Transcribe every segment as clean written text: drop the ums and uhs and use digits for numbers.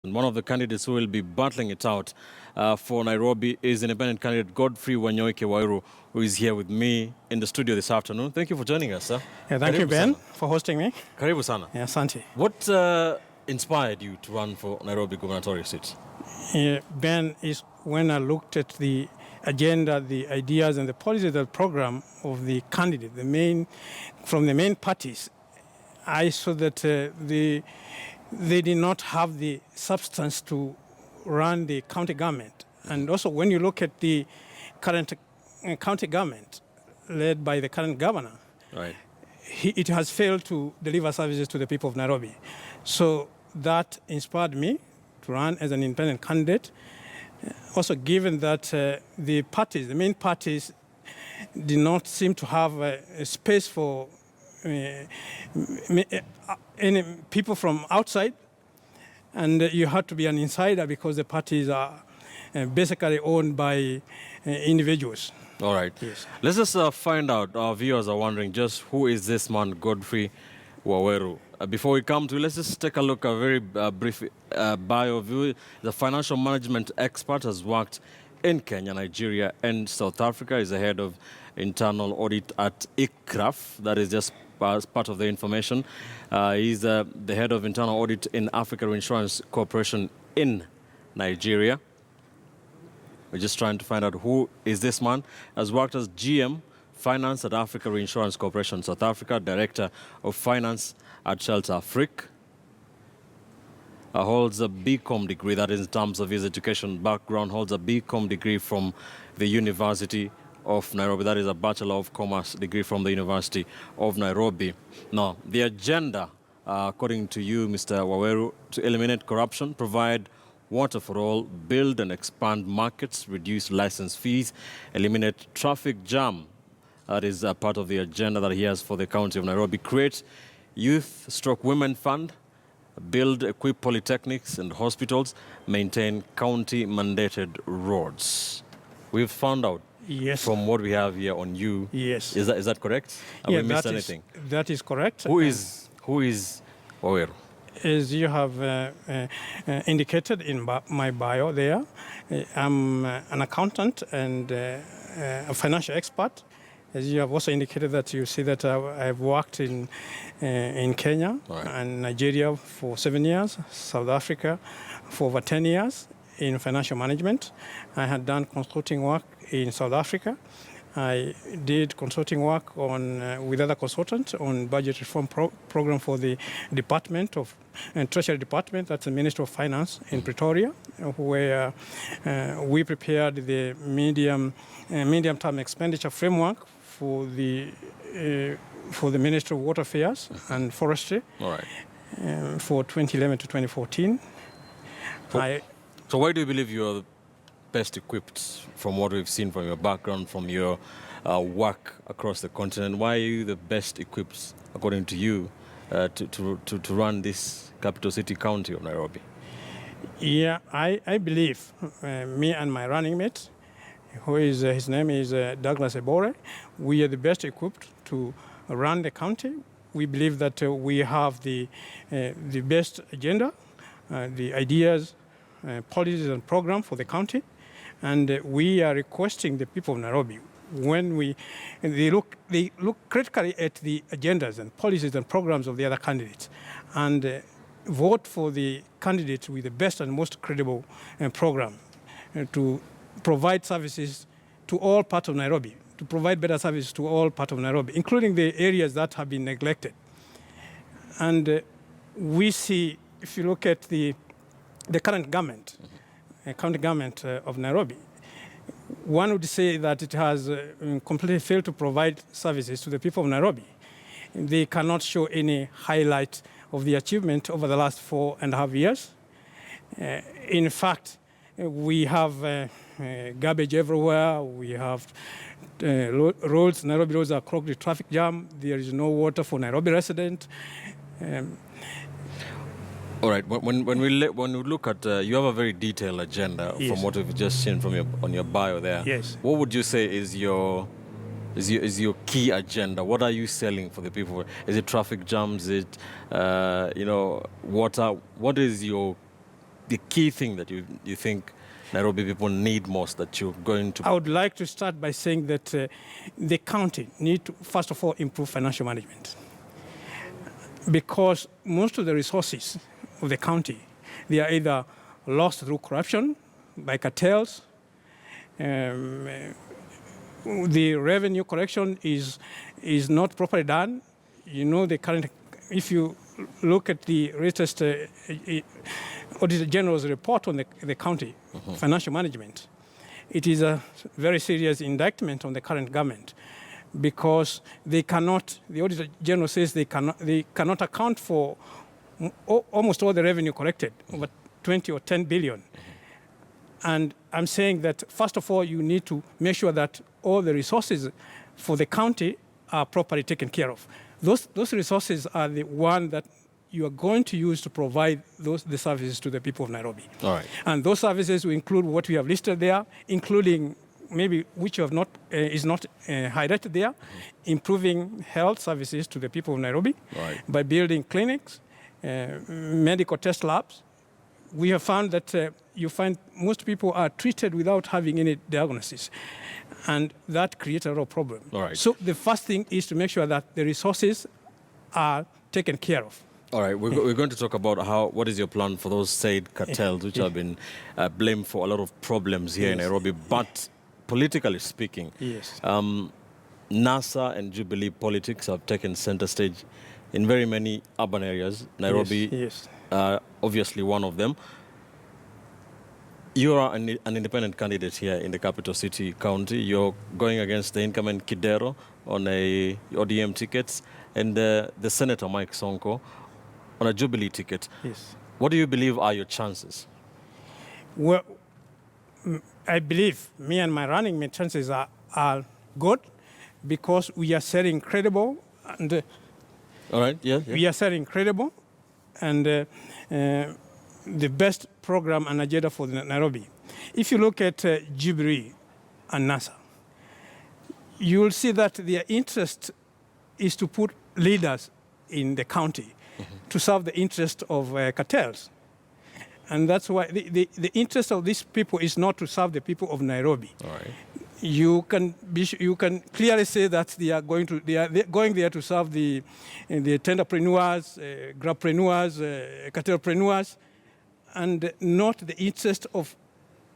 And one of the candidates who will be battling it out for Nairobi is independent candidate Godfrey Wanyoike Waweru, who is here with me in the studio this afternoon. Thank you for joining us, sir. Yeah, thank you, Ben, for hosting me. Karibu sana. Yeah, Santi. What inspired you to run for Nairobi gubernatorial seat? Ben, is when I looked at the agenda, the ideas, and the policies, the program of the candidate, from the main parties, I saw that they did not have the substance to run the county government. And also, when you look at the current county government led by the current governor, Right. it has failed to deliver services to the people of Nairobi. So that inspired me to run as an independent candidate. Also, given that the main parties, did not seem to have a space for any people from outside, and you had to be an insider because the parties are basically owned by individuals. All right. Yes. Let's just find out. Our viewers are wondering just who is this man, Godfrey Waweru. Before we come to it, let's just take a look, a very brief bio of you. The financial management expert, has worked in Kenya, Nigeria, and South Africa. Is the head of internal audit at ICRAF. That is just as part of the information. He's the head of internal audit in Africa Insurance Corporation in Nigeria. We're just trying to find out who is this man. Has worked as GM Finance at Africa Insurance Corporation South Africa, Director of Finance at Shelter Afrique. Holds a BCom degree, that is in terms of his education background, holds a BCom degree from the University of Nairobi. That is a Bachelor of Commerce degree from the University of Nairobi. Now, the agenda, according to you, Mr. Waweru, to eliminate corruption, provide water for all, build and expand markets, reduce license fees, eliminate traffic jam. That is a part of the agenda that he has for the County of Nairobi. Create youth/women fund, build, equip polytechnics and hospitals, maintain county-mandated roads. We've found out from what we have here on you. Yes. Is that correct? Have we missed anything? That is correct. Who is Waweru? As you have indicated in my bio there, I'm an accountant and a financial expert. As you have also indicated that you see that I've worked in Kenya and Nigeria for 7 years, South Africa for over 10 years in financial management. I had done consulting work in South Africa. I did consulting work with other consultants on budget reform program for the Department of Treasury Department, that's the Ministry of Finance in Pretoria, where we prepared the medium-term expenditure framework for the Ministry of Water Affairs and Forestry for 2011 to 2014. So why do you believe you're best equipped, from what we've seen from your background, from your work across the continent? Why are you the best equipped, according to you, to run this capital city county of Nairobi? Yeah, I believe me and my running mate, his name is Douglas Ebore, we are the best equipped to run the county. We believe that we have the best agenda, the ideas, policies and program for the county. And we are requesting the people of Nairobi, when they look critically at the agendas and policies and programs of the other candidates, and vote for the candidates with the best and most credible program to provide services to all parts of Nairobi, to provide better services to all parts of Nairobi, including the areas that have been neglected. And we see, if you look at the current government, county government of Nairobi, one would say that it has completely failed to provide services to the people of Nairobi. They cannot show any highlight of the achievement over the last 4.5 years. In fact, we have garbage everywhere. We have roads. Nairobi roads are clogged with traffic jam. There is no water for Nairobi residents. All right. When we look at, you have a very detailed agenda from what we've just seen from on your bio there. Yes. What would you say is your key agenda? What are you selling for the people? Is it traffic jams? Is it water? What is your the key thing that you think Nairobi people need most that you're going to... I would like to start by saying that the county need to, first of all, improve financial management. Because most of the resources of the county, they are either lost through corruption, by cartels. The revenue collection is not properly done. You know, the current, if you look at the latest Auditor General's report on the county financial management, it is a very serious indictment on the current government, because they cannot, the Auditor General says they cannot account for almost all the revenue collected, over 20 or 10 billion. And I'm saying that, first of all, you need to make sure that all the resources for the county are properly taken care of. Those resources are the one that you are going to use to provide the services to the people of Nairobi. All right. And those services will include what we have listed there, including maybe which you have not, is not highlighted there, improving health services to the people of Nairobi by building clinics, medical test labs. We have found that you find most people are treated without having any diagnosis, and that creates a real problem. All right. So the first thing is to make sure that the resources are taken care of. All right, we're going to talk about what is your plan for those said cartels, which have been blamed for a lot of problems here in Nairobi. But politically speaking, NASA and Jubilee politics have taken center stage in very many urban areas. Nairobi, obviously one of them. You are an independent candidate here in the capital city county. You're going against the incumbent Kidero on a ODM ticket, and the Senator Mike Sonko on a Jubilee ticket. Yes. What do you believe are your chances? Well, I believe me and my running mate chances are good, because we are setting credible and all right, we are setting credible and the best program and agenda for Nairobi. If you look at Jubilee and NASA, you will see that their interest is to put leaders in the county to serve the interest of cartels. And that's why the interest of these people is not to serve the people of Nairobi. All right. You can clearly say that they are going there to serve the tenderpreneurs, grabpreneurs, cartelpreneurs, and not the interest of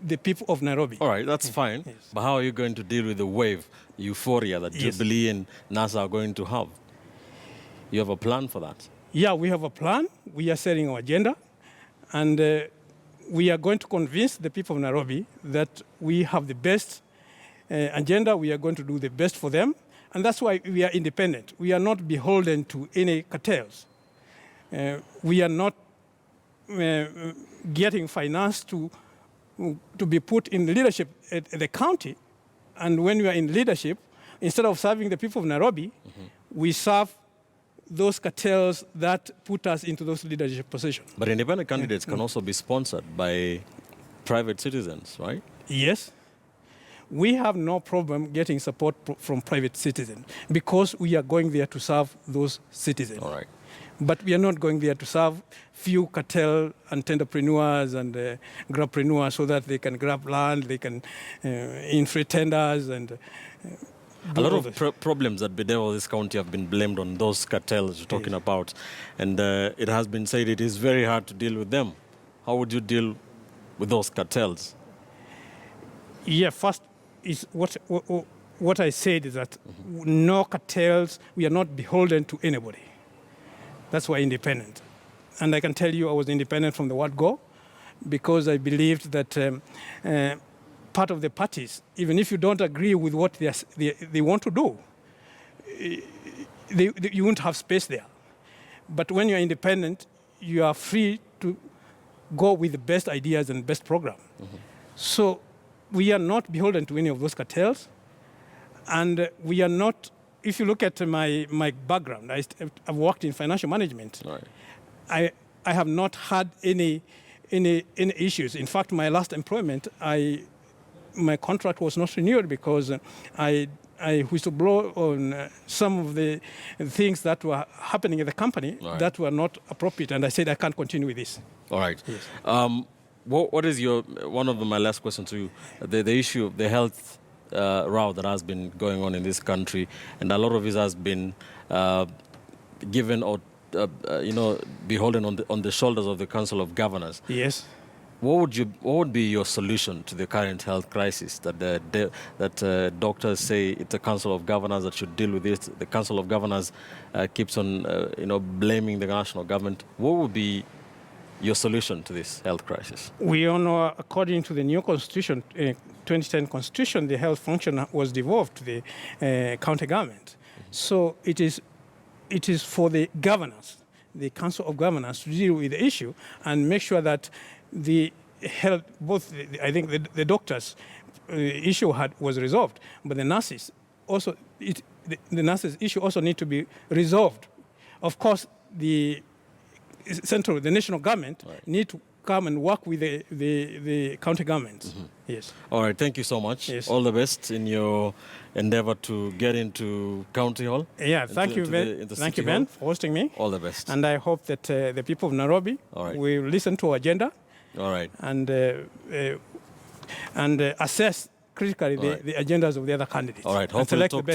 the people of Nairobi. All right, that's fine. Yes. But how are you going to deal with the wave euphoria that Jubilee and NASA are going to have? You have a plan for that? Yeah, we have a plan. We are setting our agenda, and we are going to convince the people of Nairobi that we have the best agenda. We are going to do the best for them, and that's why we are independent. We are not beholden to any cartels. We are not getting finance to be put in leadership at the county, and when we are in leadership, instead of serving the people of Nairobi, we serve those cartels that put us into those leadership positions. But independent candidates can also be sponsored by private citizens, right? Yes. We have no problem getting support from private citizens, because we are going there to serve those citizens. All right. But we are not going there to serve few cartel and tenderpreneurs and grabpreneurs so that they can grab land, they can inflate tenders and a lot of problems that bedevil this county have been blamed on those cartels you're talking about. And it has been said it is very hard to deal with them. How would you deal with those cartels? Yeah, first is what I said is that no cartels, we are not beholden to anybody. That's why independent. And I can tell you I was independent from the word go, because I believed that part of the parties, even if you don't agree with what they want to do, you won't have space there. But when you're independent, you are free to go with the best ideas and best program. So we are not beholden to any of those cartels, and we are not. If you look at my background, I've worked in financial management. Right. I have not had any issues. In fact, my last employment, my contract was not renewed because I whistleblow on some of the things that were happening in the company that were not appropriate, and I said I can't continue with this. All right. Yes. What is one of my last questions to you? The issue of the health row that has been going on in this country, and a lot of it has been given or beholden on the shoulders of the Council of Governors. Yes. What would be your solution to the current health crisis that doctors say it's the Council of Governors that should deal with this? The Council of Governors keeps on blaming the national government. What would be your solution to this health crisis? We all know, according to the new constitution, 2010 constitution, the health function was devolved to the county government. So it is for the governors, the Council of Governors, to deal with the issue and make sure that the health, I think the doctors' issue was resolved, but the nurses also, the nurses' issue also need to be resolved. Of course, the national government need to come and work with the county governments. Mm-hmm. Yes. All right. Thank you so much. Yes. All the best in your endeavor to get into County Hall. Yeah. Thank you, Ben, for hosting me. All the best. And I hope that the people of Nairobi will listen to our agenda. All right. And assess critically the agendas of the other candidates. All right. And select the best.